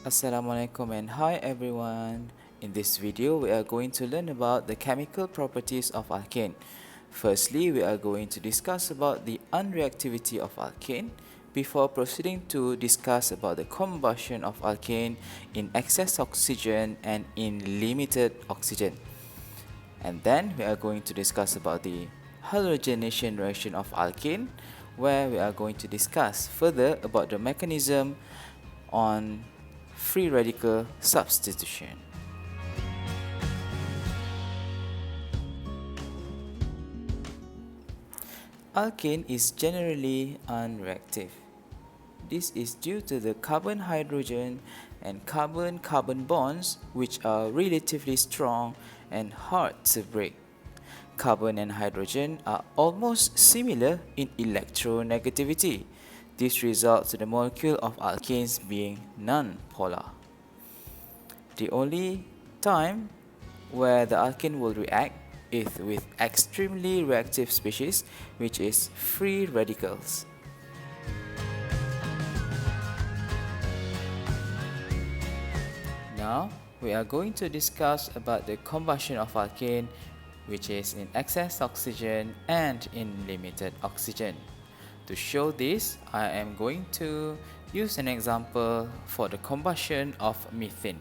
Assalamualaikum and hi everyone. In this video, we are going to learn about the chemical properties of alkane. Firstly, we are going to discuss about the unreactivity of alkane before proceeding to discuss about the combustion of alkane in excess oxygen and in limited oxygen. And then we are going to discuss about the halogenation reaction of alkane, where we are going to discuss further about the mechanism on free radical substitution. Alkane is generally unreactive. This is due to the carbon-hydrogen and carbon-carbon bonds, which are relatively strong and hard to break. Carbon and hydrogen are almost similar in electronegativity. This results in the molecule of alkanes being non-polar. The only time where the alkane will react is with extremely reactive species, which is free radicals. Now, we are going to discuss about the combustion of alkane, which is in excess oxygen and in limited oxygen. To show this, I am going to use an example for the combustion of methane.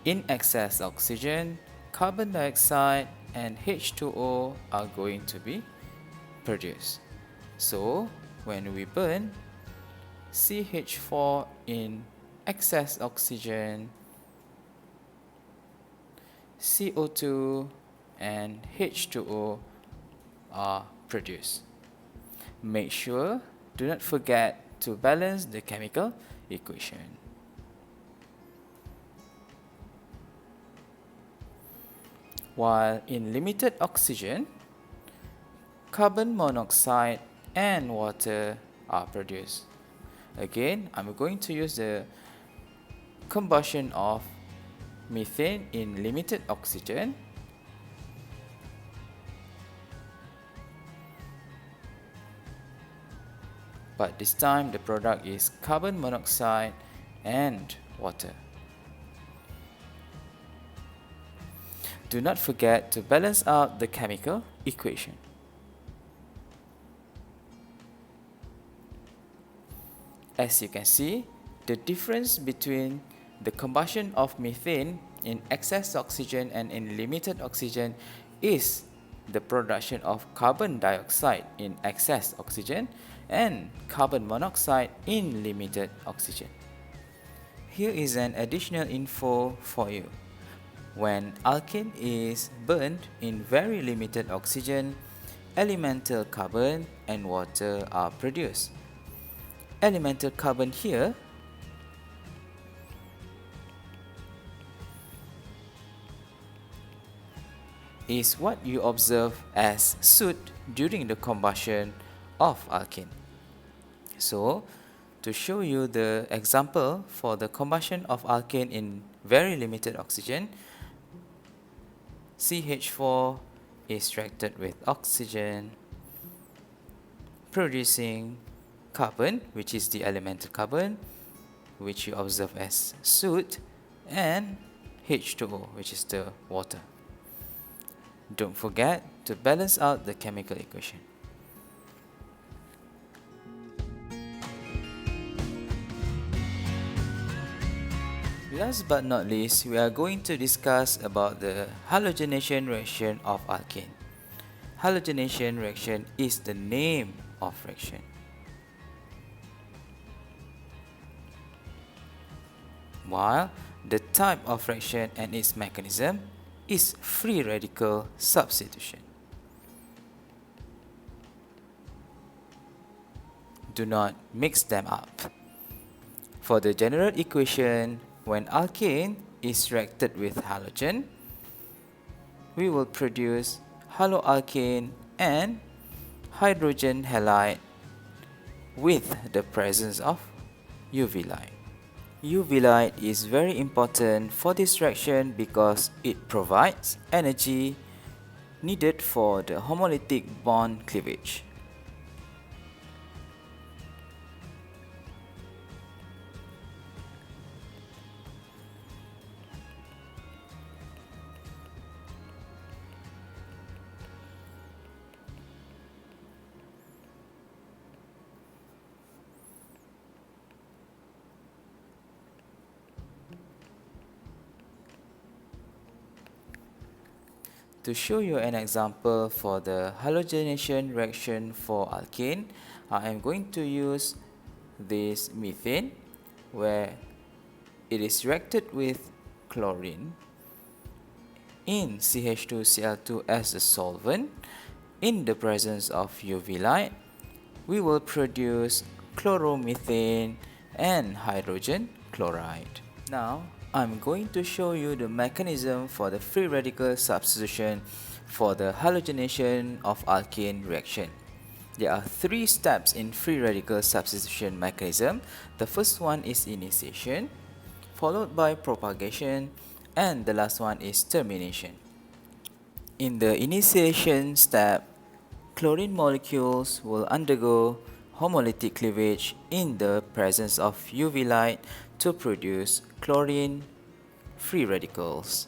In excess oxygen, carbon dioxide and H2O are going to be produced. So, when we burn CH4 in excess oxygen, CO2 and H2O are produced. Make sure, do not forget to balance the chemical equation. While in limited oxygen, carbon monoxide and water are produced. Again, I'm going to use the combustion of methane in limited oxygen. But this time the product is carbon monoxide and water. Do not forget to balance out the chemical equation. As you can see, the difference between the combustion of methane in excess oxygen and in limited oxygen is the production of carbon dioxide in excess oxygen and carbon monoxide in limited oxygen. Here is an additional info for you. When alkane is burned in very limited oxygen, elemental carbon and water are produced. Elemental carbon here is what you observe as soot during the combustion of alkane. So, to show you the example for the combustion of alkane in very limited oxygen, CH4 is reacted with oxygen, producing carbon, which is the elemental carbon, which you observe as soot, and H2O, which is the water. Don't forget to balance out the chemical equation. Last but not least, we are going to discuss about the halogenation reaction of alkane. Halogenation reaction is the name of reaction. While the type of reaction and its mechanism is free radical substitution. Do not mix them up. For the general equation, when alkane is reacted with halogen, we will produce haloalkane and hydrogen halide with the presence of UV light. UV light is very important for this reaction because it provides energy needed for the homolytic bond cleavage. To show you an example for the halogenation reaction for alkane, I am going to use this methane where it is reacted with chlorine in CH2Cl2 as a solvent. In the presence of UV light, we will produce chloromethane and hydrogen chloride. Now, I'm going to show you the mechanism for the free radical substitution for the halogenation of alkane reaction. There are three steps in free radical substitution mechanism. The first one is initiation, followed by propagation, and the last one is termination. In the initiation step, chlorine molecules will undergo homolytic cleavage in the presence of UV light to produce chlorine free radicals.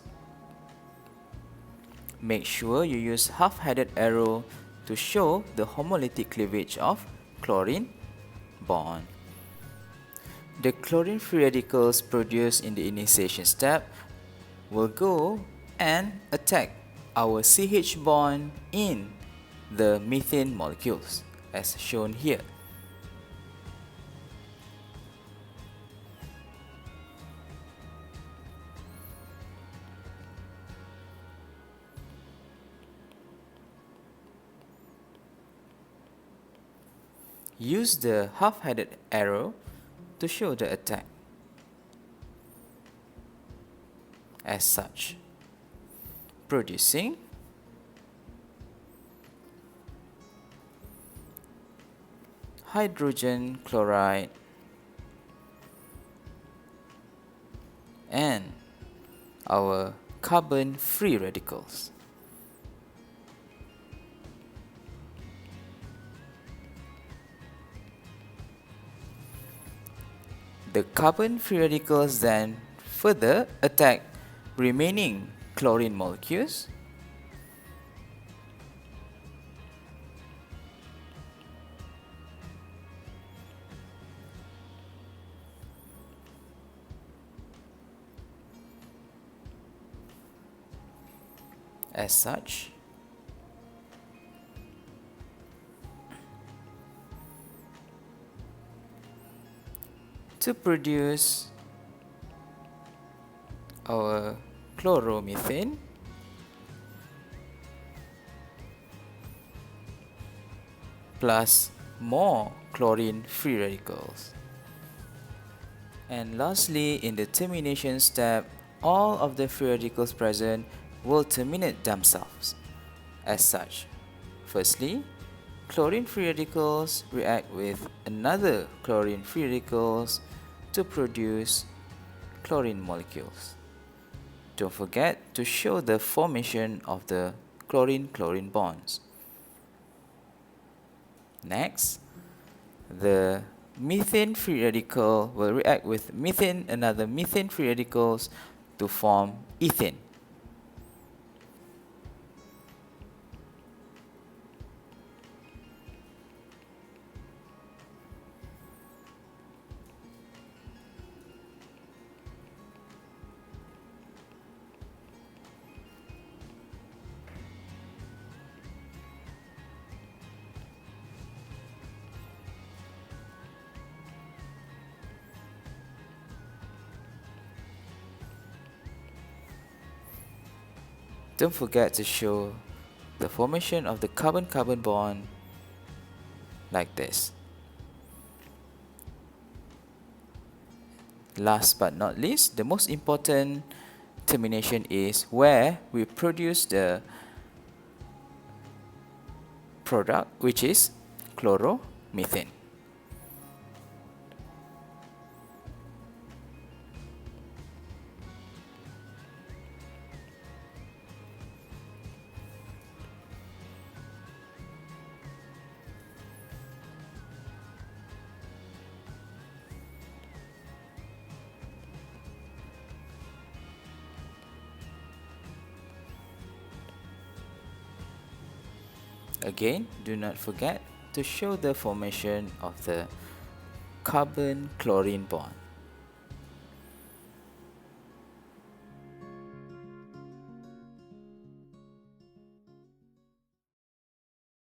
Make sure you use half-headed arrow to show the homolytic cleavage of chlorine bond. The chlorine free radicals produced in the initiation step will go and attack our CH bond in the methane molecules as shown here. Use the half-headed arrow to show the attack as such, producing hydrogen chloride and our carbon free radicals. The carbon free radicals then further attack remaining chlorine molecules as such. To produce our chloromethane plus more chlorine free radicals. And lastly, in the termination step, all of the free radicals present will terminate themselves as such. Firstly, chlorine free radicals react with another chlorine free radicals to produce chlorine molecules. Don't forget to show the formation of the chlorine-chlorine bonds. Next, the methane free radical will react with another methane free radicals to form ethane. Don't forget to show the formation of the carbon-carbon bond like this. Last but not least, the most important termination is where we produce the product, which is chloromethane. Again, do not forget to show the formation of the carbon-chlorine bond.